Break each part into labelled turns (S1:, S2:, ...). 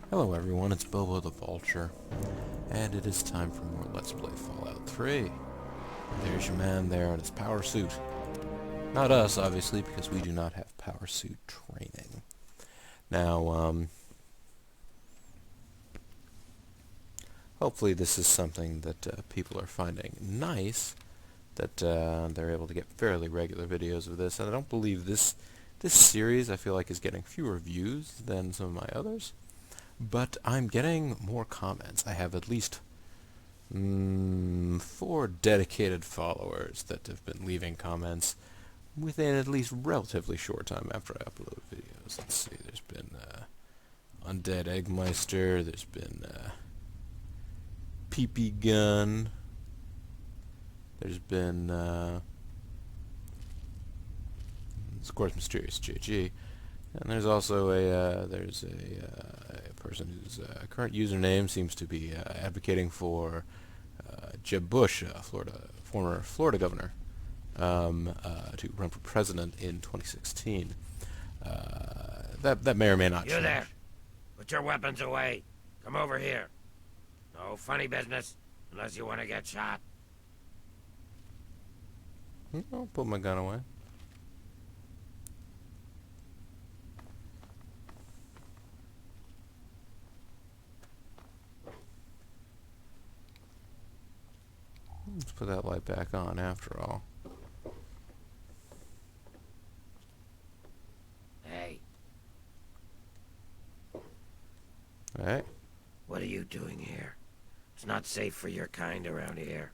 S1: Hello everyone, it's Bobo the Vulture, and it is time for more Let's Play Fallout 3. There's your man there in his power suit. Not us, obviously, because we do not have power suit training. Now, hopefully this is something that people are finding nice, that they're able to get fairly regular videos of this, and I don't believe this series, I feel like, is getting fewer views than some of my others. But I'm getting more comments. I have at least 4 dedicated followers that have been leaving comments within at least relatively short time after I upload videos. Let's see, there's been Undead Eggmeister, there's been PP Gun, there's been, of course, Mysterious JG, and there's also a person whose current username seems to be advocating for Jeb Bush, former Florida governor, to run for president in 2016. That may or may not
S2: You
S1: change.
S2: there! Put your weapons away. Come over here. No funny business, unless you want to get shot.
S1: I'll put my gun away. Let's put that light back on after all.
S2: Hey,
S1: Alright.
S2: what are you doing here? It's not safe for your kind around here.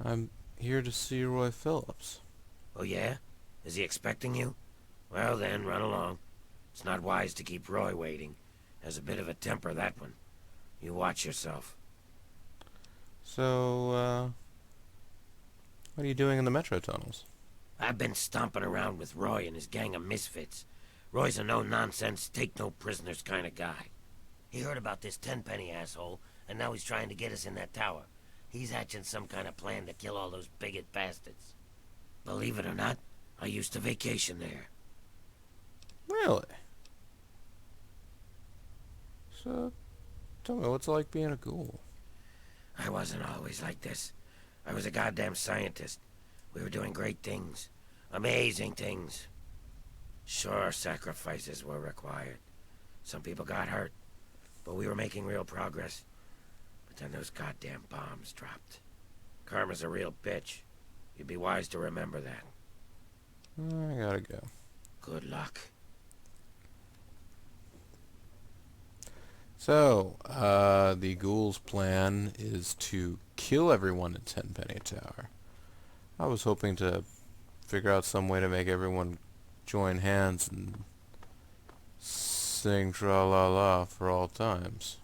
S1: I'm here to see Roy Phillips.
S2: Oh yeah? Is he expecting you? Well then, run along. It's not wise to keep Roy waiting. Has a bit of a temper, that one. You watch yourself.
S1: So, what are you doing in the metro tunnels?
S2: I've been stomping around with Roy and his gang of misfits. Roy's a no-nonsense, take-no-prisoners kind of guy. He heard about this tenpenny asshole, and now he's trying to get us in that tower. He's hatching some kind of plan to kill all those bigot bastards. Believe it or not, I used to vacation there.
S1: Really? So, tell me, what's it like being a ghoul?
S2: I wasn't always like this. I was a goddamn scientist. We were doing great things. Amazing things. Sure, sacrifices were required. Some people got hurt, but we were making real progress. But then those goddamn bombs dropped. Karma's a real bitch. You'd be wise to remember that.
S1: I gotta go.
S2: Good luck.
S1: So, the ghoul's plan is to kill everyone in Tenpenny Tower. I was hoping to figure out some way to make everyone join hands and sing tra-la-la for all times.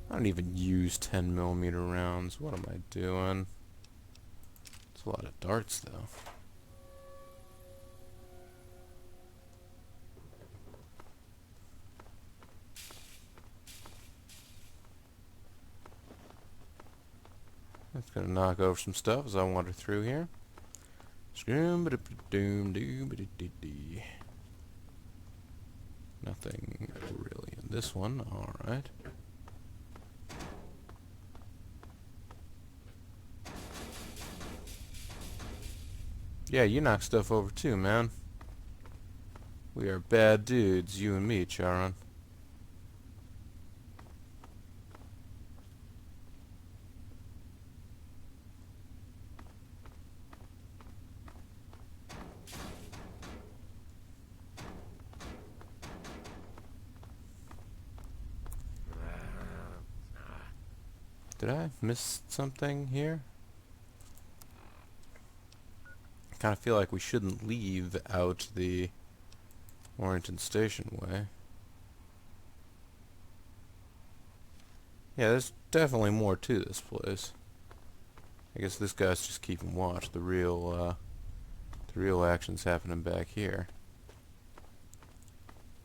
S1: I don't even use 10mm rounds. What am I doing? It's a lot of darts, though. That's gonna knock over some stuff as I wander through here. Nothing really in this one. Alright. Yeah, you knock stuff over too, man. We are bad dudes, you and me, Charon. Did I miss something here? I kind of feel like we shouldn't leave out the Warrington Station way. Yeah, there's definitely more to this place. I guess this guy's just keeping watch. The real action's happening back here.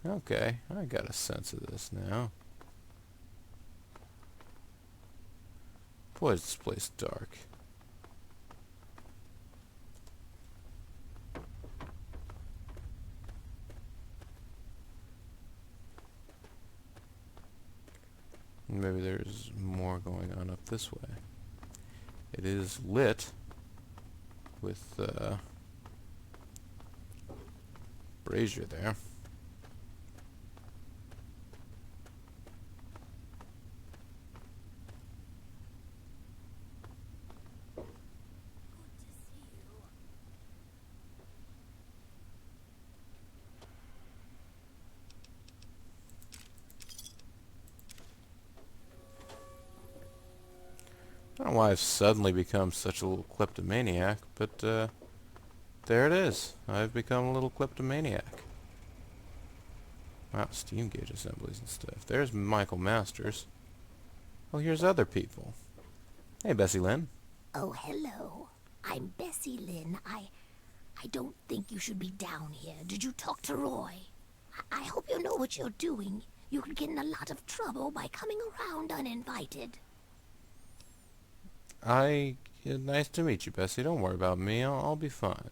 S1: Okay, I got a sense of this now. Boy, is this place dark. Maybe there's more going on up this way. It is lit with brazier there. I don't know why I've suddenly become such a little kleptomaniac, but there it is. I've become a little kleptomaniac. Wow, steam gauge assemblies and stuff. There's Michael Masters. Oh, here's other people. Hey, Bessie Lynn.
S3: Oh, hello. I'm Bessie Lynn. I don't think you should be down here. Did you talk to Roy? I hope you know what you're doing. You could get in a lot of trouble by coming around uninvited.
S1: Nice to meet you, Bessie. Don't worry about me. I'll be fine.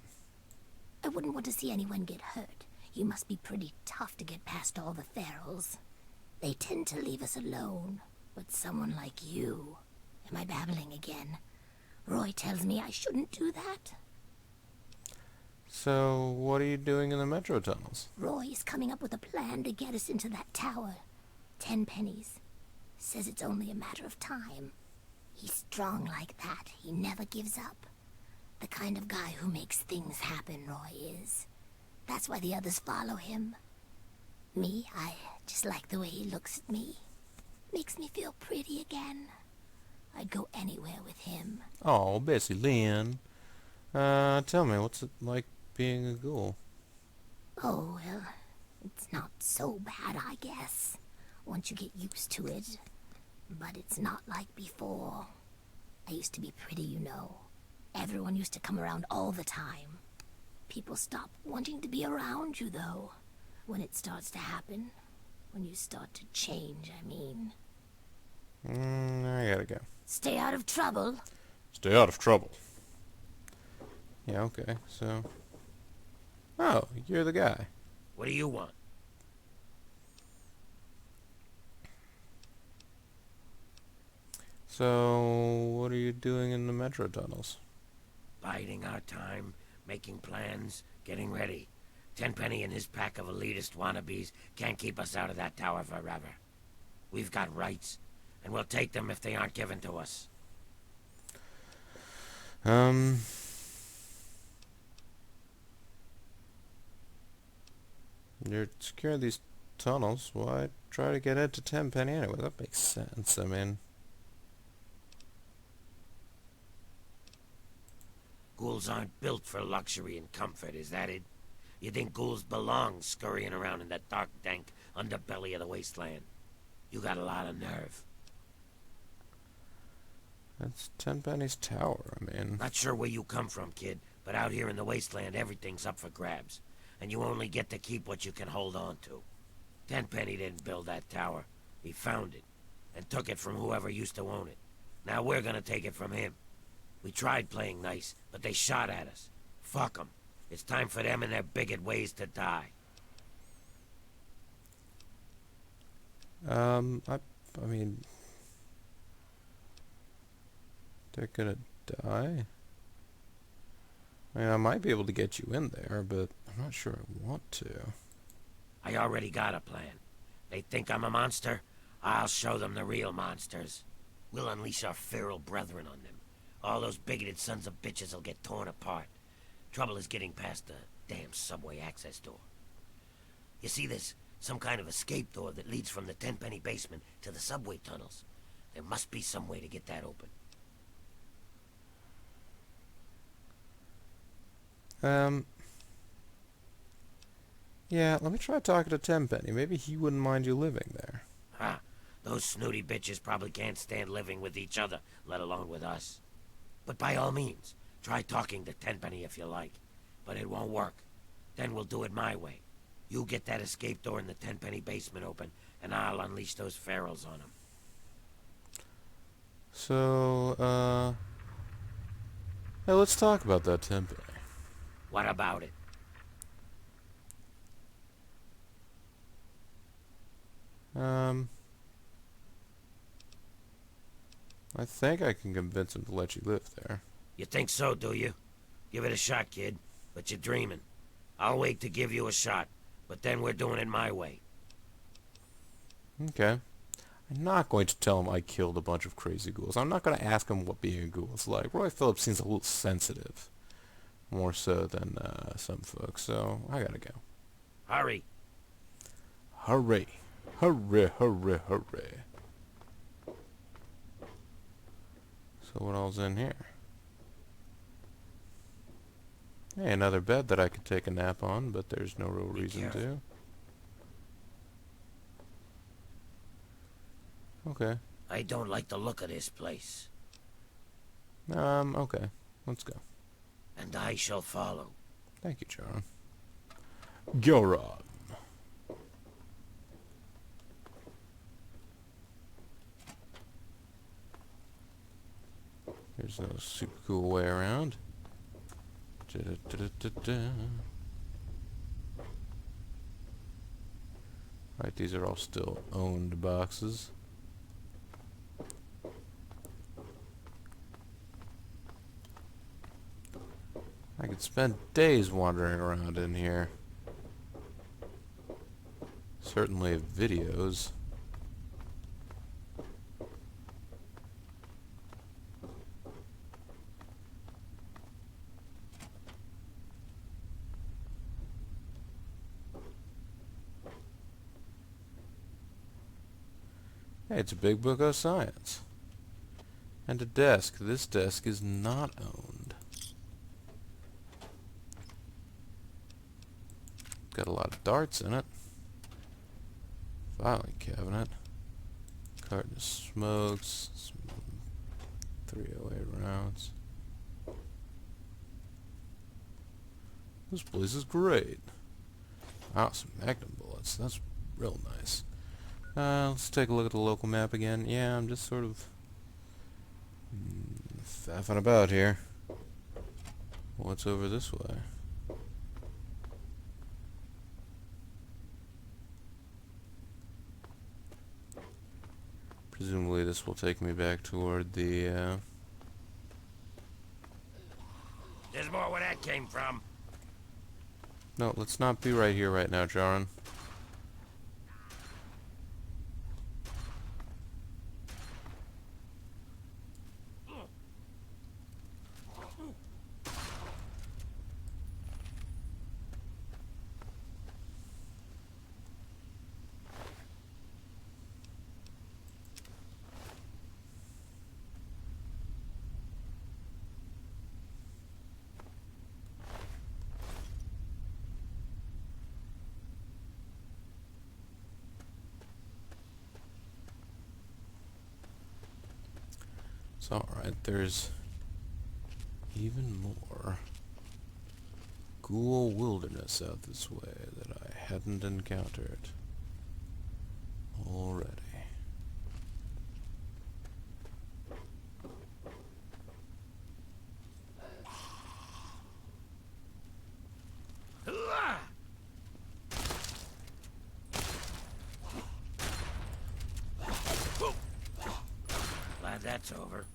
S3: I wouldn't want to see anyone get hurt. You must be pretty tough to get past all the ferals. They tend to leave us alone. But someone like you... Am I babbling again? Roy tells me I shouldn't do that.
S1: So, what are you doing in the metro tunnels?
S3: Roy is coming up with a plan to get us into that tower. 10 pennies. Says it's only a matter of time. He's strong like that. He never gives up. The kind of guy who makes things happen, Roy is. That's why the others follow him. Me, I just like the way he looks at me. Makes me feel pretty again. I'd go anywhere with him.
S1: Oh, Bessie Lynn. Tell me, what's it like being a ghoul?
S3: Oh, well, it's not so bad, I guess. Once you get used to it. But it's not like before. I used to be pretty, you know. Everyone used to come around all the time. People stop wanting to be around you, though. When it starts to happen. When you start to change, I mean.
S1: I gotta go.
S3: Stay out of trouble.
S1: Stay out of trouble. Yeah, okay, so... Oh, you're the guy.
S2: What do you want?
S1: So, what are you doing in the metro tunnels?
S2: Biding our time, making plans, getting ready. Tenpenny and his pack of elitist wannabes can't keep us out of that tower forever. We've got rights, and we'll take them if they aren't given to us.
S1: You're securing these tunnels. Why try to get into Tenpenny anyway? That makes sense. I mean...
S2: Ghouls aren't built for luxury and comfort, is that it? You think ghouls belong scurrying around in that dark, dank underbelly of the wasteland? You got a lot of nerve.
S1: That's Tenpenny's tower, I mean...
S2: Not sure where you come from, kid, but out here in the wasteland, everything's up for grabs. And you only get to keep what you can hold on to. Tenpenny didn't build that tower. He found it, and took it from whoever used to own it. Now we're gonna take it from him. We tried playing nice, but they shot at us. Fuck them. It's time for them and their bigot ways to die.
S1: I mean... They're gonna die? I mean, I might be able to get you in there, but I'm not sure I want to.
S2: I already got a plan. They think I'm a monster? I'll show them the real monsters. We'll unleash our feral brethren on them. All those bigoted sons of bitches will get torn apart. Trouble is getting past the damn subway access door. You see, there's some kind of escape door that leads from the Tenpenny basement to the subway tunnels. There must be some way to get that open.
S1: Yeah, let me try talking to Tenpenny. Maybe he wouldn't mind you living there.
S2: Ha! Those snooty bitches probably can't stand living with each other, let alone with us. But by all means, try talking to Tenpenny if you like. But it won't work. Then we'll do it my way. You get that escape door in the tenpenny basement open, and I'll unleash those ferals on them.
S1: So, hey, let's talk about that tenpenny.
S2: What about it?
S1: I think I can convince him to let you live there.
S2: You think so, do you? Give it a shot, kid. But you're dreaming. I'll wait to give you a shot, but then we're doing it my way.
S1: Okay. I'm not going to tell him I killed a bunch of crazy ghouls. I'm not going to ask him what being a ghoul is like. Roy Phillips seems a little sensitive. More so than some folks, so I gotta go.
S2: Hurry.
S1: Hurry. Hurry, hurry, hurry. So what all's in here? Hey, another bed that I could take a nap on, but there's no real reason to. Okay.
S2: I don't like the look of this place.
S1: Okay. Let's go.
S2: And I shall follow.
S1: Thank you, John. Goron. There's no super cool way around. Right, these are all still owned boxes. I could spend days wandering around in here. Certainly videos. Hey, it's a big book of science. And a desk. This desk is not owned. Got a lot of darts in it. Filing cabinet. Carton of smokes. Some 308 rounds. This place is great. Wow, some Magnum bullets. That's real nice. Let's take a look at the local map again. Yeah, I'm just sort of faffing about here. What's over this way? Presumably this will take me back toward the,
S2: There's more where that came from.
S1: No, let's not be right here right now, Jaron. It's alright, there's even more ghoul wilderness out this way that I hadn't encountered already.
S2: Glad that's over.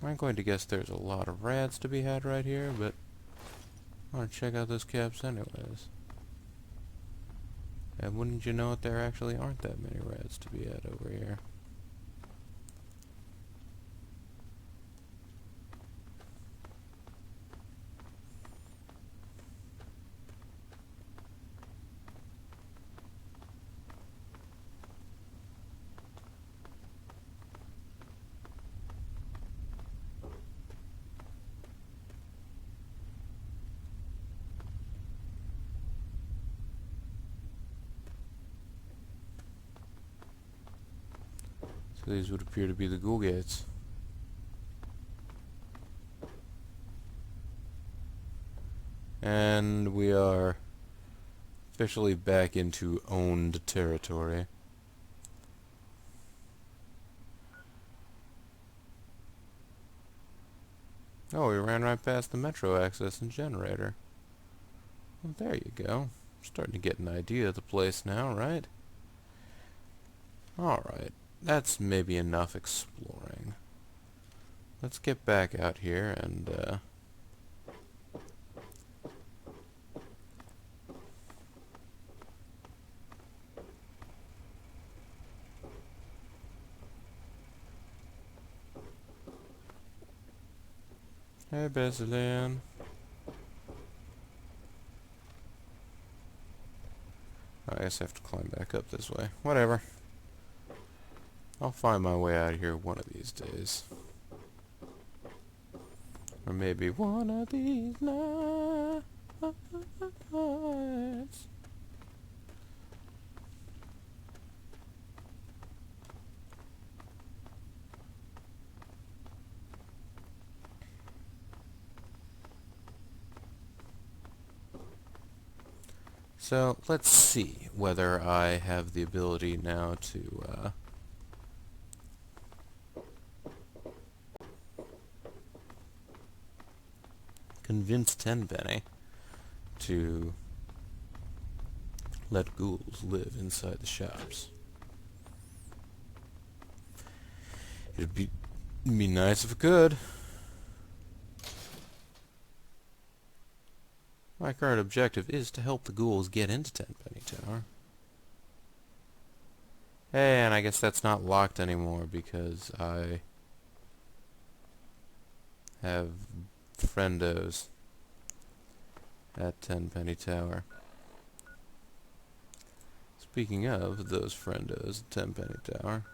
S1: I'm going to guess there's a lot of rats to be had right here, but I want to check out those caps anyways. And wouldn't you know it, there actually aren't that many rats to be had over here. So these would appear to be the ghoul gates. And we are officially back into owned territory. Oh, we ran right past the metro access and generator. Well, there you go. I'm starting to get an idea of the place now, right? Alright, that's maybe enough exploring. Let's get back out here and, Hey, Basilean. I guess I have to climb back up this way. Whatever. I'll find my way out of here one of these days. Or maybe one of these nights. So, let's see whether I have the ability now to, convince Tenpenny to let ghouls live inside the shops. It'd be nice if it could. My current objective is to help the ghouls get into Tenpenny Tower. Hey, and I guess that's not locked anymore because I have friendos at Tenpenny Tower. Speaking of those friendos at Tenpenny Tower,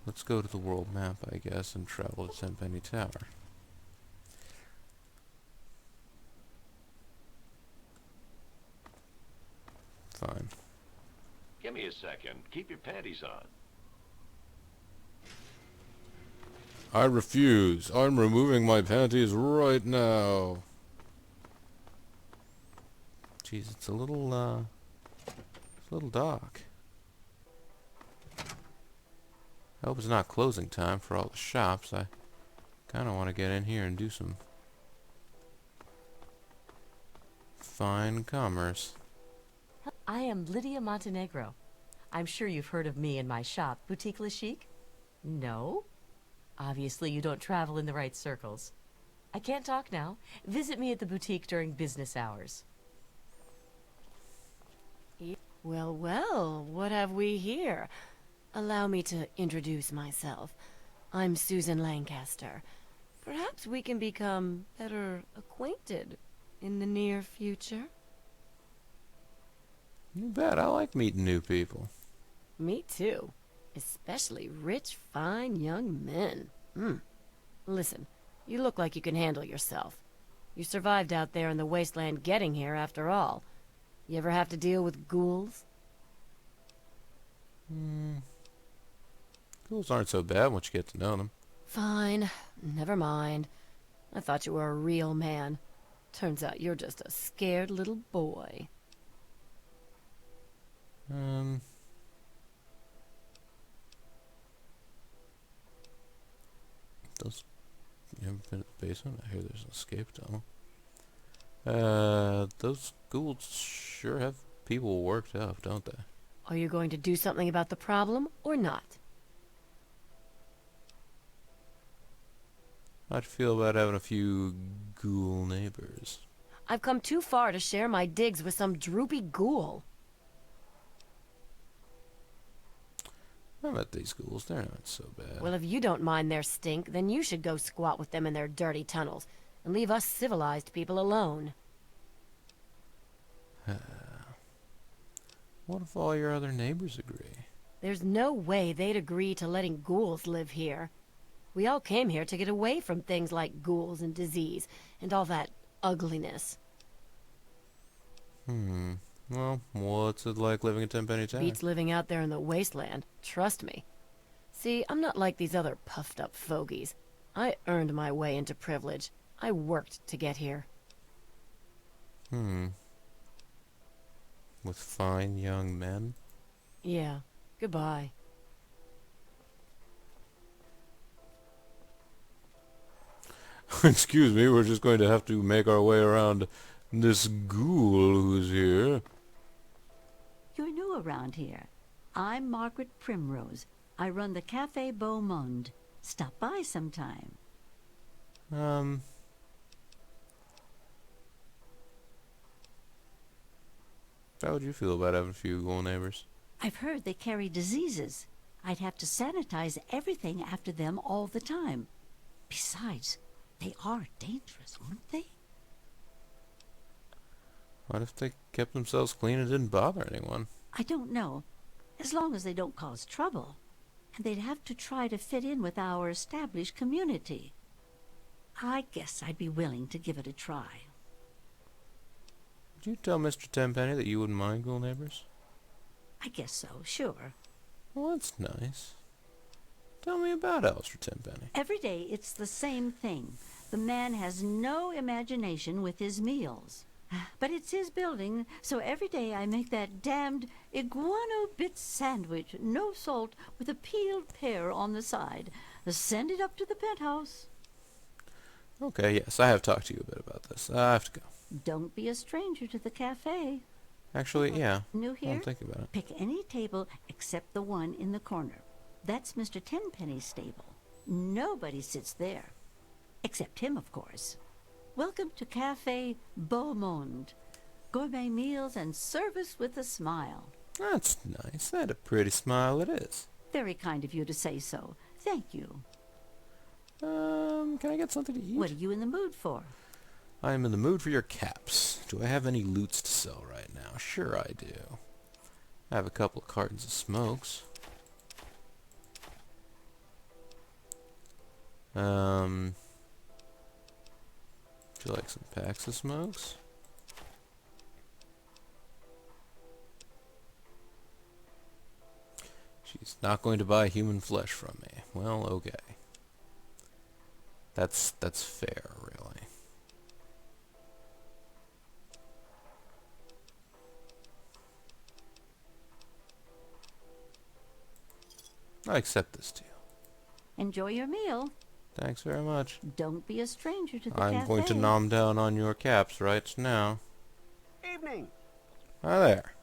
S1: let's go to the world map, I guess, and travel to Tenpenny Tower. Fine.
S4: Give me a second. Keep your panties on.
S1: I refuse. I'm removing my panties right now. Jeez, it's a little dark. I hope it's not closing time for all the shops. I kind of want to get in here and do some fine commerce.
S5: I am Lydia Montenegro. I'm sure you've heard of me and my shop, Boutique Le Chic? No? Obviously you don't travel in the right circles. I can't talk now. Visit me at the boutique during business hours.
S6: Well, well, what have we here? Allow me to introduce myself. I'm Susan Lancaster. Perhaps we can become better acquainted in the near future.
S1: You bet. I like meeting new people.
S6: Me too. Especially rich, fine young men. Listen, you look like you can handle yourself. You survived out there in the wasteland getting here, after all. You ever have to deal with ghouls?
S1: Ghouls aren't so bad once you get to know them.
S6: Fine. Never mind. I thought you were a real man. Turns out you're just a scared little boy.
S1: You ever been at the basement? I hear there's an escape tunnel. Those ghouls sure have people worked up, don't they?
S6: Are you going to do something about the problem, or not?
S1: How'd you feel about having a few ghoul neighbors?
S6: I've come too far to share my digs with some droopy ghoul.
S1: I met these ghouls. They're not so bad.
S6: Well, if you don't mind their stink, then you should go squat with them in their dirty tunnels, and leave us civilized people alone.
S1: What if all your other neighbors agree?
S6: There's no way they'd agree to letting ghouls live here. We all came here to get away from things like ghouls and disease and all that ugliness.
S1: Well, what's it like living in Tenpenny Town?
S6: Beats living out there in the wasteland. Trust me. See, I'm not like these other puffed-up fogies. I earned my way into privilege. I worked to get here.
S1: With fine young men?
S6: Yeah. Goodbye.
S1: Excuse me, we're just going to have to make our way around this ghoul who's here.
S7: You're new around here. I'm Margaret Primrose. I run the Café Beau Monde. Stop by sometime.
S1: How would you feel about having a few ghoul neighbors?
S7: I've heard they carry diseases. I'd have to sanitize everything after them all the time. Besides, they are dangerous, aren't they?
S1: What if they kept themselves clean and didn't bother anyone?
S7: I don't know. As long as they don't cause trouble. And they'd have to try to fit in with our established community. I guess I'd be willing to give it a try.
S1: Did you tell Mr. Tenpenny that you wouldn't mind ghoul neighbors?
S7: I guess so, sure.
S1: Well, that's nice. Tell me about Alistair Tenpenny.
S7: Every day it's the same thing. The man has no imagination with his meals. But it's his building, so every day I make that damned iguana bit sandwich, no salt, with a peeled pear on the side. Send it up to the penthouse.
S1: Okay, yes, I have talked to you a bit about this. I have to go.
S7: Don't be a stranger to the cafe.
S1: Actually, yeah.
S7: New here?
S1: I'm thinking about it.
S7: Pick any table except the one in the corner. That's Mr. Tenpenny's stable. Nobody sits there. Except him, of course. Welcome to Café Beau Monde. Gourmet meals and service with a smile.
S1: That's nice. That a pretty smile it is.
S7: Very kind of you to say so. Thank you.
S1: Can I get something to eat?
S7: What are you in the mood for?
S1: I am in the mood for your caps. Do I have any loots to sell right now? Sure I do. I have a couple of cartons of smokes. Would you like some packs of smokes? She's not going to buy human flesh from me. Well, okay. That's fair, really. I accept this deal.
S7: Enjoy your meal.
S1: Thanks very much.
S7: Don't be a stranger to the
S1: I'm
S7: cafe.
S1: going to nom down on your caps right now.
S8: Evening.
S1: Hi there.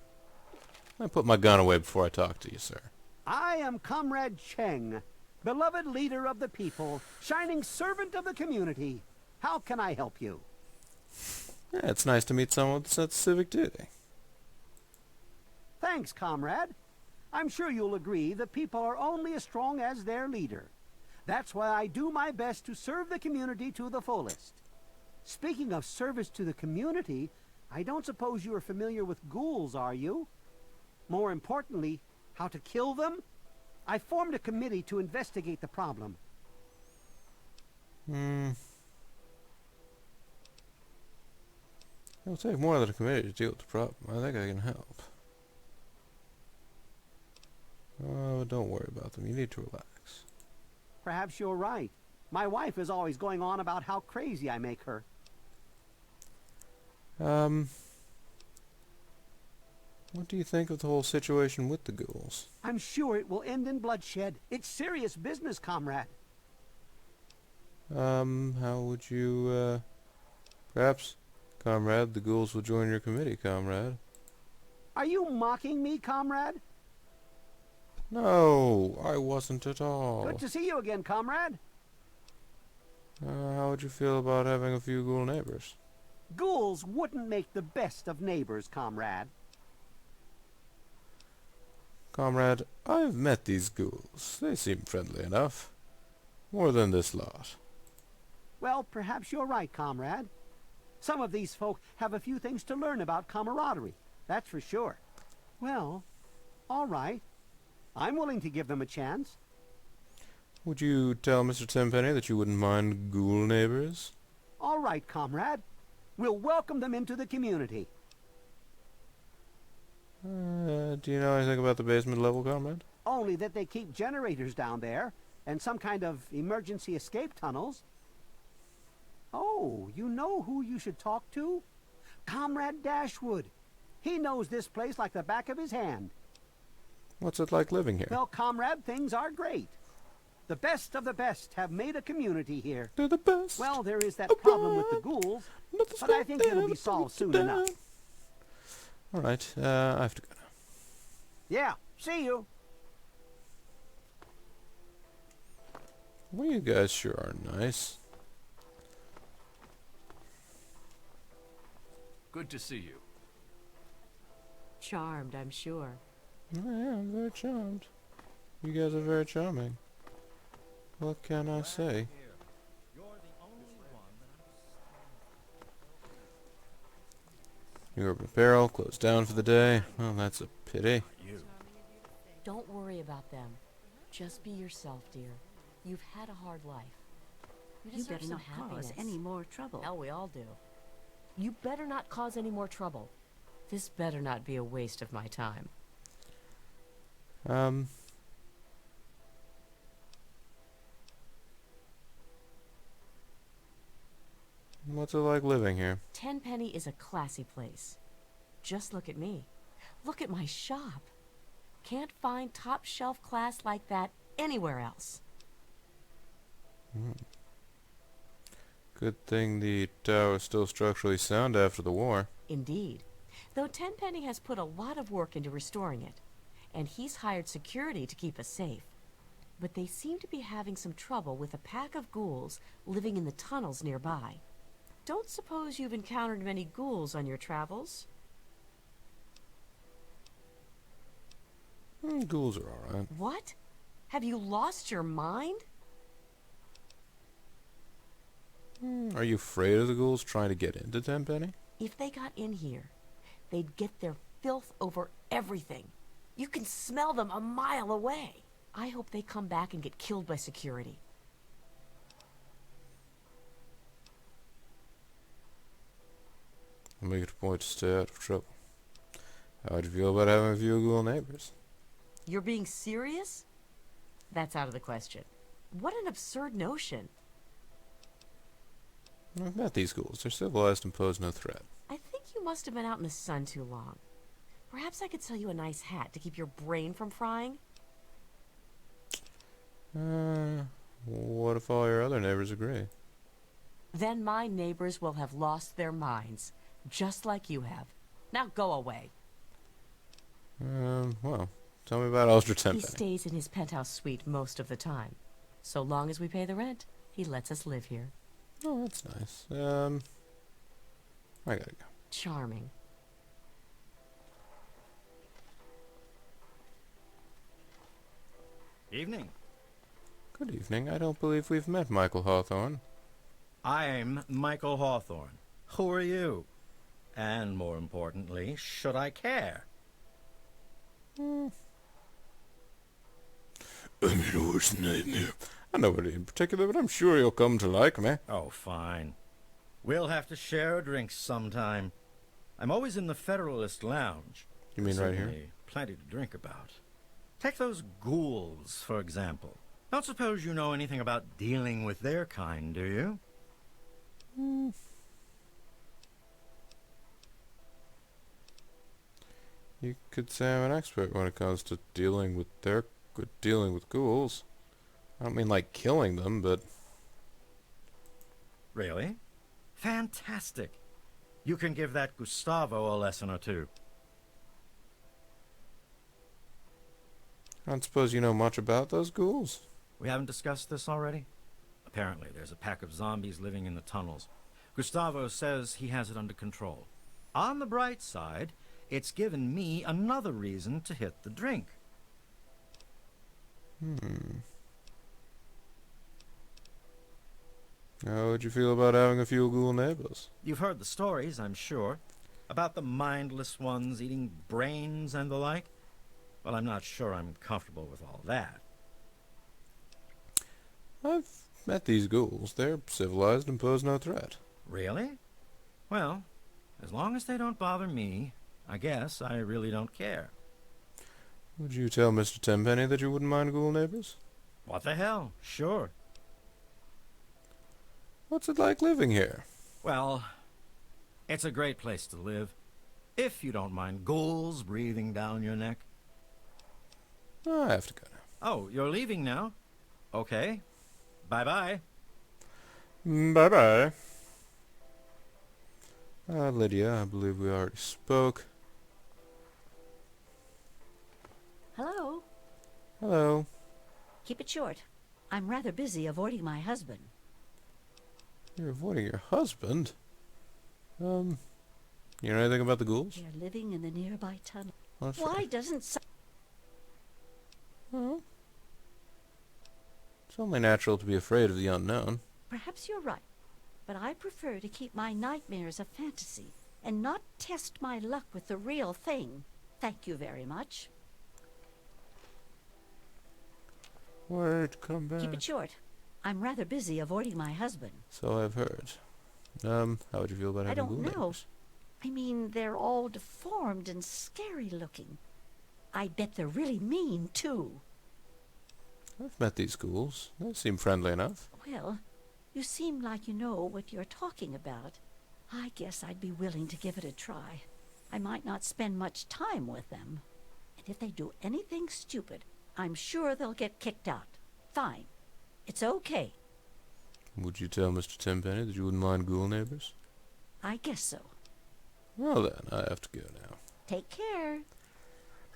S1: I put my gun away before I talk to you, sir.
S8: I am Comrade Cheng, beloved leader of the people, shining servant of the community. How can I help you?
S1: Yeah, it's nice to meet someone with a sense of civic duty.
S8: Thanks, comrade. I'm sure you'll agree that people are only as strong as their leader. That's why I do my best to serve the community to the fullest. Speaking of service to the community, I don't suppose you are familiar with ghouls, are you? More importantly, how to kill them? I formed a committee to investigate the problem.
S1: It'll take more than a committee to deal with the problem. I think I can help. Oh, don't worry about them. You need to relax.
S8: Perhaps you're right. My wife is always going on about how crazy I make her.
S1: What do you think of the whole situation with the ghouls?
S8: I'm sure it will end in bloodshed. It's serious business, comrade.
S1: How would you, perhaps, comrade, the ghouls will join your committee, comrade.
S8: Are you mocking me, comrade?
S1: No, I wasn't at all.
S8: Good to see you again, comrade.
S1: How would you feel about having a few ghoul neighbors?
S8: Ghouls wouldn't make the best of neighbors, comrade.
S1: Comrade, I've met these ghouls. They seem friendly enough. More than this lot.
S8: Well, perhaps you're right, comrade. Some of these folk have a few things to learn about camaraderie, that's for sure. Well, all right. I'm willing to give them a chance.
S1: Would you tell Mr. Tenpenny that you wouldn't mind ghoul neighbors?
S8: All right, comrade. We'll welcome them into the community.
S1: Do you know anything about the basement level, comrade?
S8: Only that they keep generators down there, and some kind of emergency escape tunnels. Oh, you know who you should talk to? Comrade Dashwood. He knows this place like the back of his hand.
S1: What's it like living here?
S8: Well, comrade, things are great. The best of the best have made a community here.
S1: They're the best.
S8: Well, there is that problem with the ghouls, but I think it'll be solved soon enough.
S1: All right, I have to go now.
S8: Yeah, see you.
S1: Well, you guys sure are nice.
S4: Good to see you.
S5: Charmed, I'm sure.
S1: Oh, yeah, I'm very charmed. You guys are very charming. What can I say? New Urban Apparel closed down for the day. Well, that's a pity.
S5: Don't worry about them. Just be yourself, dear. You've had a hard life. You
S7: You
S5: deserve
S7: better
S5: some
S7: not
S5: happiness.
S7: cause any more trouble.
S5: Hell, we all do. You better not cause any more trouble. This better not be a waste of my time.
S1: What's it like living here?
S5: Tenpenny is a classy place. Just look at me. Look at my shop. Can't find top shelf class like that anywhere else.
S1: Good thing the tower's still structurally sound after the war.
S5: Indeed. Though Tenpenny has put a lot of work into restoring it, and he's hired security to keep us safe. But they seem to be having some trouble with a pack of ghouls living in the tunnels nearby. Don't suppose you've encountered many ghouls on your travels?
S1: Ghouls are alright.
S5: What? Have you lost your mind?
S1: Are you afraid of the ghouls trying to get into Tenpenny?
S5: If they got in here, they'd get their filth over everything. You can smell them a mile away. I hope they come back and get killed by security.
S1: I'll make it a point to stay out of trouble. How'd you feel about having a few ghoul neighbors?
S5: You're being serious? That's out of the question. What an absurd notion.
S1: I've met these ghouls. They're civilized and pose no threat.
S5: I think you must have been out in the sun too long. Perhaps I could sell you a nice hat to keep your brain from frying?
S1: What if all your other neighbors agree?
S5: Then my neighbors will have lost their minds, just like you have. Now go away.
S1: Well, tell me about Ulster
S5: He
S1: Tenpenny.
S5: stays in his penthouse suite most of the time. So long as we pay the rent, he lets us live here.
S1: Oh, that's nice. I gotta go.
S5: Charming.
S9: Evening.
S1: Good evening. I don't believe we've met Michael Hawthorne.
S9: I'm Michael Hawthorne. Who are you? And more importantly, should I care?
S1: I'm your worst nightmare. I nobody in particular, but I'm sure you'll come to like me.
S9: Oh, fine. We'll have to share a drink sometime. I'm always in the Federalist Lounge.
S1: You mean right here?
S9: Certainly plenty to drink about. Take those ghouls, for example. Don't suppose you know anything about dealing with their kind, do you?
S1: You could say I'm an expert when it comes to dealing with ghouls. I don't mean like killing them, but
S9: Really? Fantastic. You can give that Gustavo a lesson or two.
S1: I don't suppose you know much about those ghouls.
S9: We haven't discussed this already? Apparently, there's a pack of zombies living in the tunnels. Gustavo says he has it under control. On the bright side, it's given me another reason to hit the drink.
S1: How would you feel about having a few ghoul neighbors?
S9: You've heard the stories, I'm sure, about the mindless ones eating brains and the like. Well, I'm not sure I'm comfortable with all that.
S1: I've met these ghouls. They're civilized and pose no threat.
S9: Really? Well, as long as they don't bother me, I guess I really don't care.
S1: Would you tell Mr. Tenpenny that you wouldn't mind ghoul neighbors?
S9: What the hell? Sure.
S1: What's it like living here?
S9: Well, it's a great place to live. If you don't mind ghouls breathing down your neck.
S1: I have to go now.
S9: Oh, you're leaving now? Okay. Bye-bye.
S1: Bye-bye. Lydia, I believe we already spoke.
S7: Hello?
S1: Hello.
S7: Keep it short. I'm rather busy avoiding my husband.
S1: You're avoiding your husband? You know anything about the ghouls?
S7: They're living in the nearby tunnel.
S1: Well, that's
S7: Why
S1: right.
S7: doesn't
S1: Well, it's only natural to be afraid of the unknown.
S7: Perhaps you're right, but I prefer to keep my nightmares a fantasy and not test my luck with the real thing. Thank you very much.
S1: Wait, come back.
S7: Keep it short. I'm rather busy avoiding my husband.
S1: So I've heard. How would you feel about
S7: I
S1: having
S7: don't
S1: ghoul
S7: know.
S1: neighbors?
S7: I mean, they're all deformed and scary looking. I bet they're really mean, too.
S1: I've met these ghouls. They seem friendly enough.
S7: Well, you seem like you know what you're talking about. I guess I'd be willing to give it a try. I might not spend much time with them. And if they do anything stupid, I'm sure they'll get kicked out. Fine. It's okay.
S1: Would you tell Mr. Tenpenny that you wouldn't mind ghoul neighbors?
S7: I guess so.
S1: Well then, I have to go now.
S7: Take care.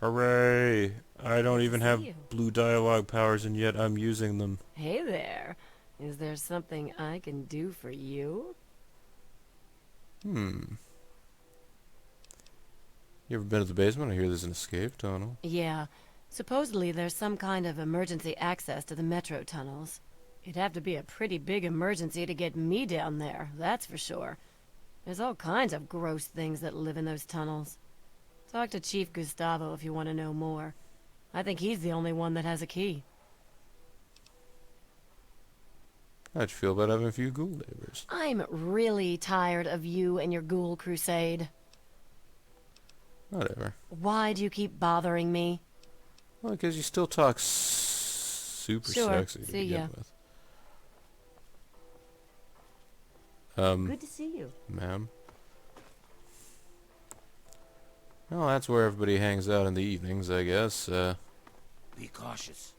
S1: Hooray! I don't even have
S6: you.
S1: blue dialogue powers and yet I'm using them.
S6: Hey there. Is there something I can do for you?
S1: You ever been to the basement? I hear there's an escape tunnel.
S6: Yeah. Supposedly there's some kind of emergency access to the metro tunnels. It'd have to be a pretty big emergency to get me down there, that's for sure. There's all kinds of gross things that live in those tunnels. Talk to Chief Gustavo if you want to know more. I think he's the only one that has a key.
S1: How'd you feel about having a few ghoul neighbors?
S6: I'm really tired of you and your ghoul crusade.
S1: Whatever.
S6: Why do you keep bothering me?
S1: Well, because you still talk super
S6: Sure.
S1: sexy to
S6: See
S1: begin
S6: ya.
S1: with.
S7: Good to see you.
S1: Ma'am? Well, that's where everybody hangs out in the evenings, I guess.
S2: Be cautious.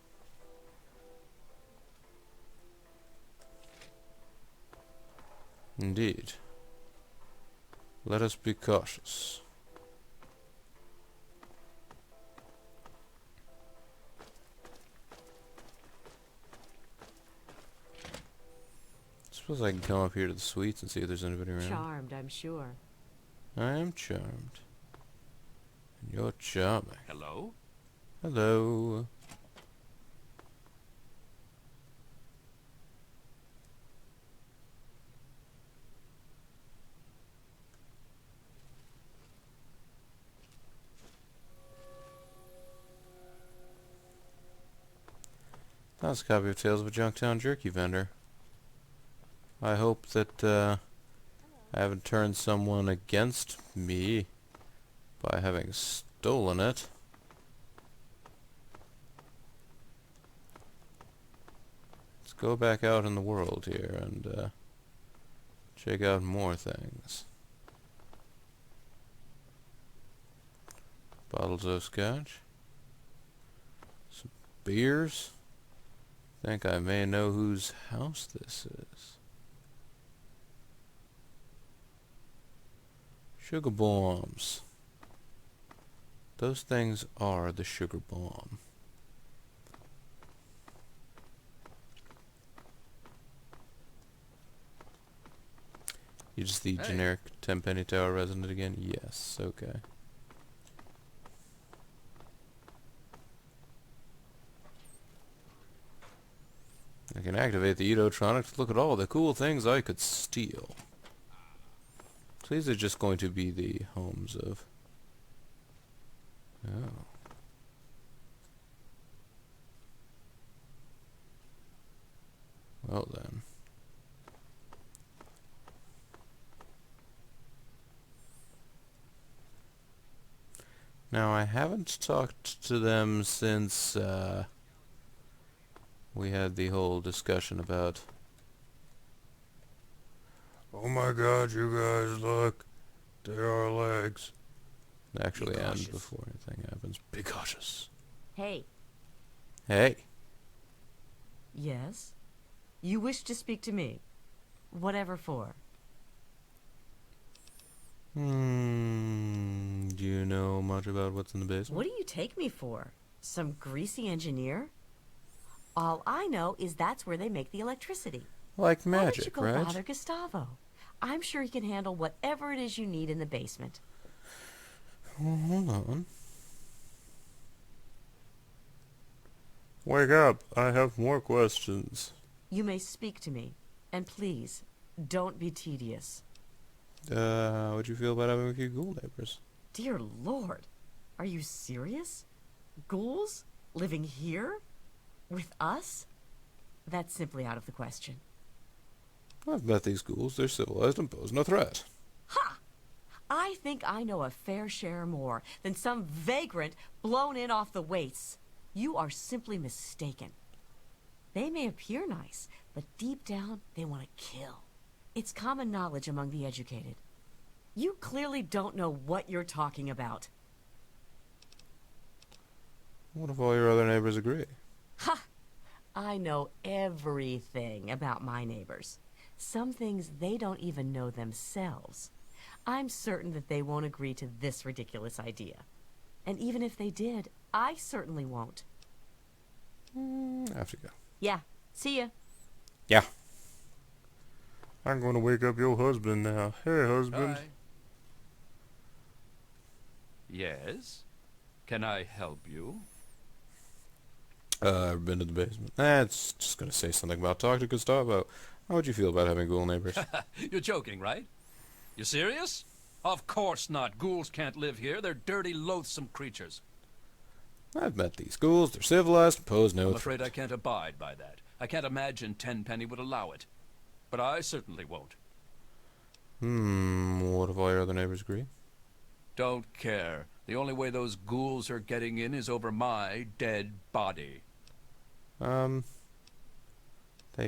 S1: Indeed. Let us be cautious. Suppose I can come up here to the suites and see if there's anybody around.
S5: Charmed, I'm sure.
S1: I am charmed. And you're charming.
S4: Hello?
S1: Hello. That's a copy of Tales of a Junktown Jerky Vendor. I hope that I haven't turned someone against me by having stolen it. Let's go back out in the world here and check out more things. Bottles of scotch. Some beers. Think I may know whose house this is. Sugar bombs. Those things are the sugar bomb. You just the generic Tenpenny Tower resident again? Yes, okay. I can activate the Edotronic to look at all the cool things I could steal. So these are just going to be the homes of... Oh. Now, I haven't talked to them since, we had the whole discussion about... Oh my god, you guys, look. There are legs. Actually, and before anything happens, be cautious.
S5: Hey.
S1: Hey.
S5: Yes? You wish to speak to me? Whatever for?
S1: Do you know much about what's in the basement?
S5: What do you take me for? Some greasy engineer? All I know is that's where they make the electricity.
S1: Like
S5: Why don't
S1: magic,
S5: you go
S1: right?
S5: bother Gustavo? I'm sure he can handle whatever it is you need in the basement.
S1: Well, hold on. Wake up. I have more questions.
S5: You may speak to me. And please, don't be tedious.
S1: How would you feel about having a few ghoul neighbors?
S5: Dear Lord, are you serious? Ghouls? Living here? With us? That's simply out of the question.
S1: I've met these ghouls. They're civilized and pose no threat.
S5: Ha! I think I know a fair share more than some vagrant blown in off the wastes. You are simply mistaken. They may appear nice, but deep down, they want to kill. It's common knowledge among the educated. You clearly don't know what you're talking about.
S1: What if all your other neighbors agree?
S5: Ha! I know everything about my neighbors. Some things they don't even know themselves. I'm certain that they won't agree to this ridiculous idea. And even if they did, I certainly won't.
S1: I have to go.
S5: Yeah, see ya.
S1: Yeah. I'm going to wake up your husband now. Hey, husband.
S10: Hi. Yes? Can I help you?
S1: I've been to the basement. It's just going to say something about talking to Gustavo. How would you feel about having ghoul neighbors?
S10: You're joking, right? You serious? Of course not. Ghouls can't live here. They're dirty, loathsome creatures.
S1: I've met these ghouls. They're civilized and pose no
S10: I'm
S1: threat.
S10: afraid I can't abide by that. I can't imagine Tenpenny would allow it. But I certainly won't.
S1: What if all your other neighbors agree?
S10: Don't care. The only way those ghouls are getting in is over my dead body.
S1: They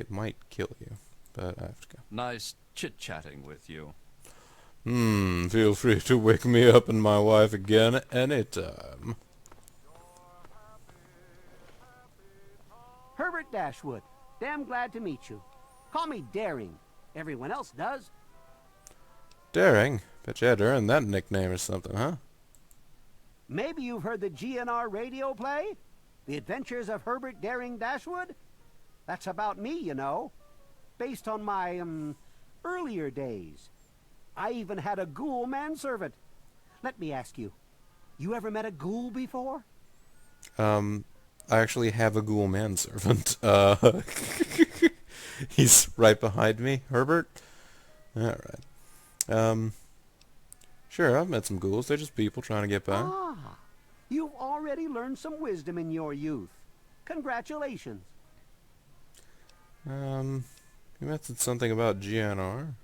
S1: might kill you, but I have to go.
S10: Nice chit-chatting with you.
S1: Feel free to wake me up and my wife again anytime.
S8: Herbert Dashwood. Damn glad to meet you. Call me Daring. Everyone else does.
S1: Daring? Bet you had to earn that nickname or something, huh?
S8: Maybe you've heard the GNR radio play? The Adventures of Herbert Daring Dashwood? That's about me, you know. Based on my, earlier days. I even had a ghoul manservant. Let me ask you, you ever met a ghoul before?
S1: I actually have a ghoul manservant. He's right behind me. Herbert? Alright. Sure, I've met some ghouls. They're just people trying to get by.
S8: Ah, you've already learned some wisdom in your youth. Congratulations.
S1: You mentioned something about GNR.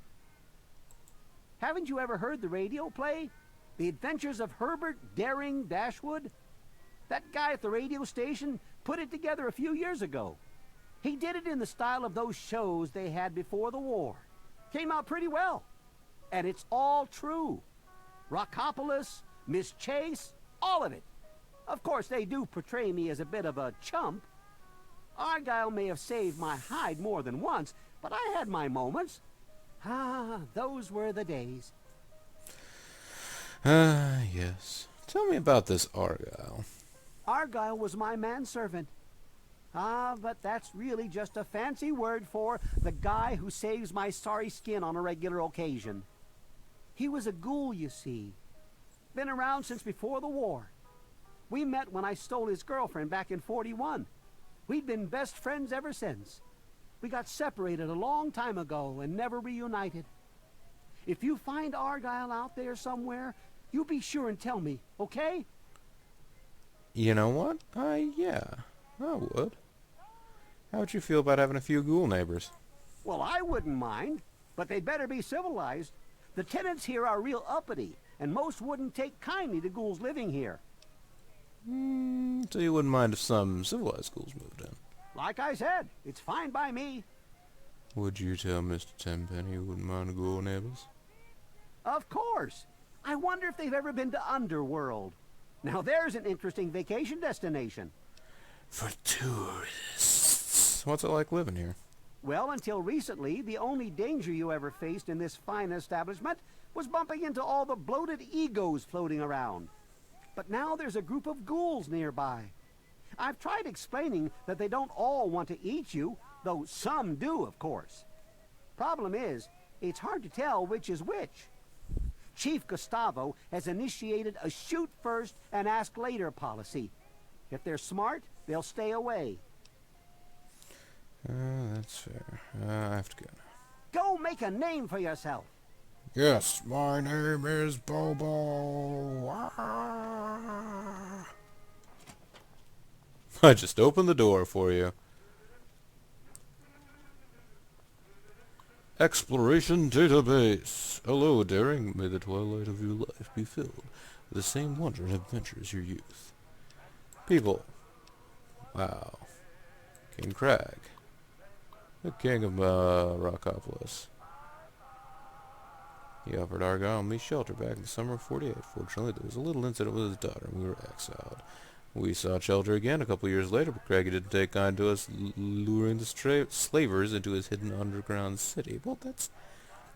S8: Haven't you ever heard the radio play? The Adventures of Herbert Daring Dashwood? That guy at the radio station put it together a few years ago. He did it in the style of those shows they had before the war. Came out pretty well. And it's all true. Rockopolis, Miss Chase, all of it. Of course, they do portray me as a bit of a chump. Argyle may have saved my hide more than once, but I had my moments. Ah, those were the days.
S1: Yes. Tell me about this Argyle.
S8: Argyle was my manservant. Ah, but that's really just a fancy word for the guy who saves my sorry skin on a regular occasion. He was a ghoul, you see. Been around since before the war. We met when I stole his girlfriend back in '41. We'd been best friends ever since. We got separated a long time ago and never reunited. If you find Argyle out there somewhere, you be sure and tell me, okay?
S1: You know what? Yeah, I would. How would you feel about having a few ghoul neighbors?
S8: Well, I wouldn't mind, but they'd better be civilized. The tenants here are real uppity, and most wouldn't take kindly to ghouls living here.
S1: So you wouldn't mind if some civilized ghouls moved in?
S8: Like I said, it's fine by me.
S1: Would you tell Mr. Tenpenny you wouldn't mind ghoul neighbors?
S8: Of course. I wonder if they've ever been to Underworld. Now there's an interesting vacation destination.
S1: For tourists. What's it like living here?
S8: Well, until recently, the only danger you ever faced in this fine establishment was bumping into all the bloated egos floating around. But now there's a group of ghouls nearby. I've tried explaining that they don't all want to eat you, though some do, of course. Problem is, it's hard to tell which is which. Chief Gustavo has initiated a shoot first and ask later policy. If they're smart, they'll stay away.
S1: That's fair. I have to go now.
S8: Go make a name for yourself.
S1: Yes, my name is Bobo. Ah. I just opened the door for you. Exploration database. Hello, daring. May the twilight of your life be filled with the same wonder and adventure as your youth. People. Wow. King Crag. The king of Rockopolis. He offered Argyle and me shelter back in the summer of '48. Fortunately, there was a little incident with his daughter, and we were exiled. We sought shelter again a couple years later, but Craigie didn't take kind to us, luring the slavers into his hidden underground city. Well, that's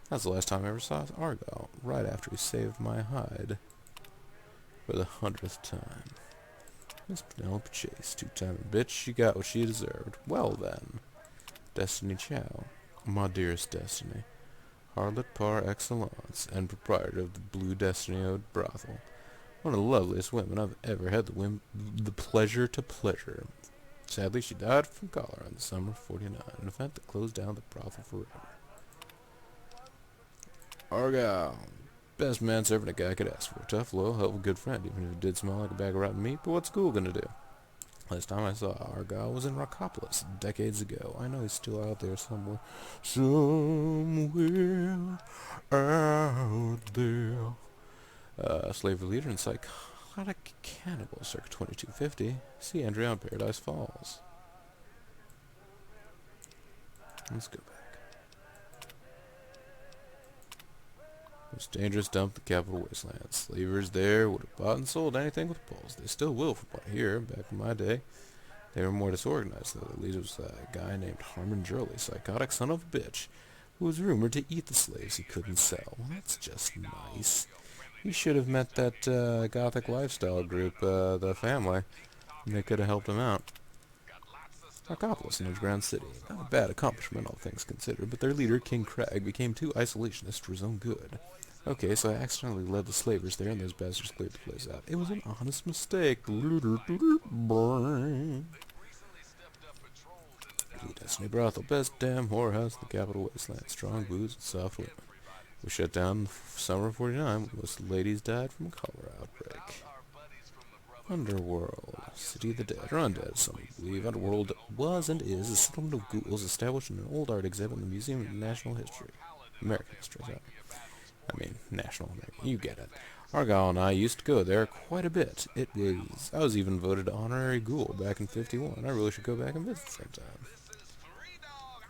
S1: the last time I ever saw Argyle, right after he saved my hide. For the 100th time. Miss Penelope Chase, two-timer bitch, she got what she deserved. Well then. Destiny Chow, my dearest Destiny. Harlot par excellence, and proprietor of the Blue Destiny Ode brothel. One of the loveliest women I've ever had the pleasure to pleasure. Sadly, she died from cholera in the summer of '49, an event that closed down the brothel forever. Argyle, best manservant a guy could ask for. Tough, loyal, helpful, good friend, even if it did smell like a bag of rotten meat. But what's school gonna do? Last time I saw Argyle was in Rockopolis decades ago. I know he's still out there somewhere. Somewhere out there. Slavery leader and psychotic cannibal, circa 2250. See Andrea on Paradise Falls. Let's go back. Most dangerous dump in the capital wasteland. Slavers there would have bought and sold anything with poles. They still will, from what I hear. Back in my day, they were more disorganized, though. The leader was a guy named Harmon Jurley, psychotic son of a bitch, who was rumored to eat the slaves he couldn't sell. Well, that's just nice. You should have met that gothic lifestyle group, the family, and they could have helped him out. Rockopolis, an underground city. Not a bad accomplishment, all things considered, but their leader, King Crag, became too isolationist for his own good. Okay, so I accidentally led the slavers there, and those bastards cleared the place out. It was an honest mistake. Blue Destiny Brothel, best damn whorehouse in the capital wasteland. Strong booze and soft women. We shut down in the summer of '49 when most ladies died from a cholera outbreak. Underworld, city of the dead, or undead, some believe. Underworld was and is a settlement of ghouls established in an old art exhibit in the Museum of National History. American History, I mean, National American, you get it. Argyle and I used to go there quite a bit. I was even voted honorary ghoul back in '51. I really should go back and visit sometime.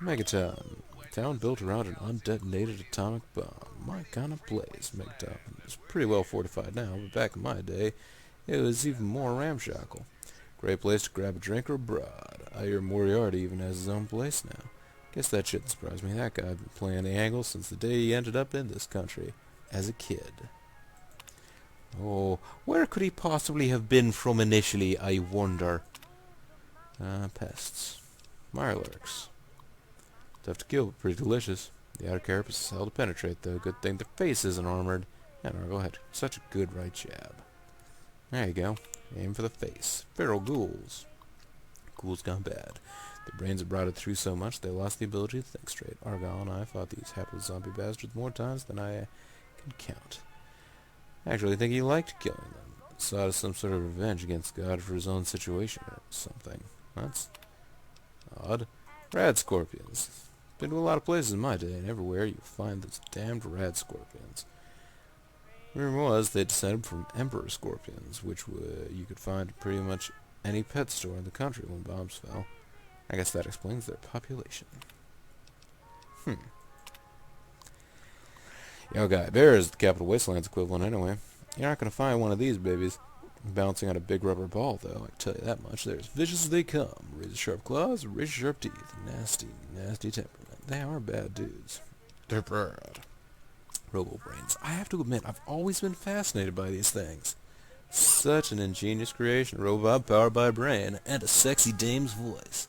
S1: Megatown. Town built around an undetonated atomic bomb. My kind of place, Megatown. It's pretty well fortified now, but back in my day, it was even more ramshackle. Great place to grab a drink or abroad. I hear Moriarty even has his own place now. Guess that shouldn't surprise me. That guy's been playing the angle since the day he ended up in this country. As a kid. Oh, where could he possibly have been from initially, I wonder? Pests. Mirelurks. Tough to kill, but pretty delicious. The outer carapace is hell to penetrate, though. Good thing their face isn't armored. And Argyle had such a good right jab. There you go. Aim for the face. Feral ghouls. Ghouls gone bad. Their brains had rotted through so much they lost the ability to think straight. Argyle and I fought these hapless zombie bastards more times than I can count. I actually think he liked killing them. Saw it as some sort of revenge against God for his own situation or something. That's odd. Rad scorpions. Been to a lot of places in my day, and everywhere you find those damned rad scorpions. Rumor was they descended from emperor scorpions, which you could find at pretty much any pet store in the country when bombs fell. I guess that explains their population. Yo, Guy Bear is the Capital Wasteland's equivalent anyway. You're not going to find one of these babies bouncing on a big rubber ball, though, I can tell you that much. They're as vicious as they come. Razor-sharp claws, razor-sharp teeth. Nasty, nasty temperament. They are bad dudes. They're bad. Robo-brains. I have to admit, I've always been fascinated by these things. Such an ingenious creation. Robot powered by a brain and a sexy dame's voice.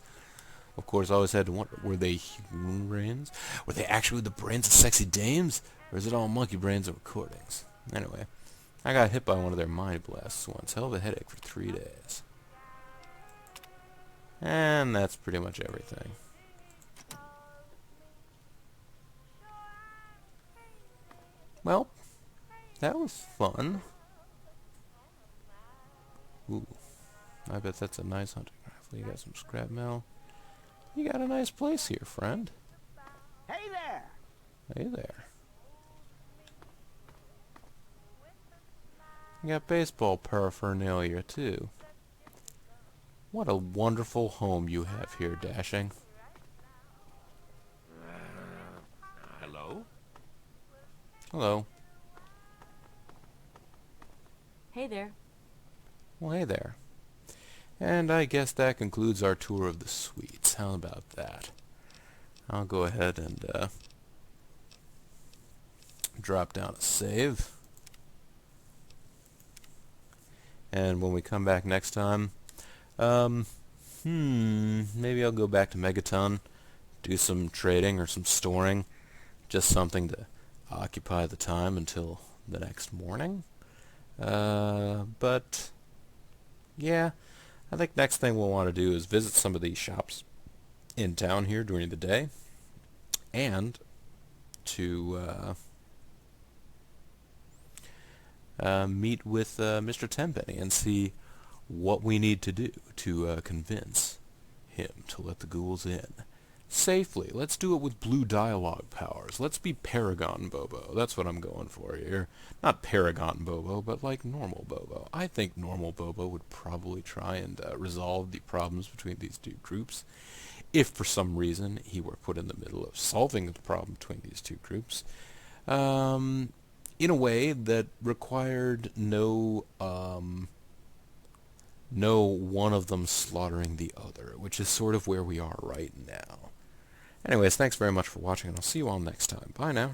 S1: Of course, I always had to wonder, were they human brains? Were they actually the brains of sexy dames? Or is it all monkey brains and recordings? Anyway, I got hit by one of their mind blasts once. Hell of a headache for 3 days. And that's pretty much everything. Well, that was fun. Ooh, I bet that's a nice hunting rifle. You got some scrap metal. You got a nice place here, friend.
S8: Hey there!
S1: Hey there. You got baseball paraphernalia, too. What a wonderful home you have here, Dashing.
S4: Hello?
S1: Hello.
S5: Hey there.
S1: Well, hey there. And I guess that concludes our tour of the suites. How about that? I'll go ahead and drop down a save. And when we come back next time, maybe I'll go back to Megaton, do some trading or some storing, just something to occupy the time until the next morning. But yeah, I think next thing we'll want to do is visit some of these shops in town here during the day, and to meet with Mr. Tenpenny and see what we need to do to convince him to let the ghouls in. Safely. Let's do it with blue dialogue powers. Let's be Paragon Bobo. That's what I'm going for here. Not Paragon Bobo, but like normal Bobo. I think normal Bobo would probably try and resolve the problems between these two groups. If for some reason he were put in the middle of solving the problem between these two groups. In a way that required no one of them slaughtering the other, which is sort of where we are right now. Anyways, thanks very much for watching, and I'll see you all next time. Bye now.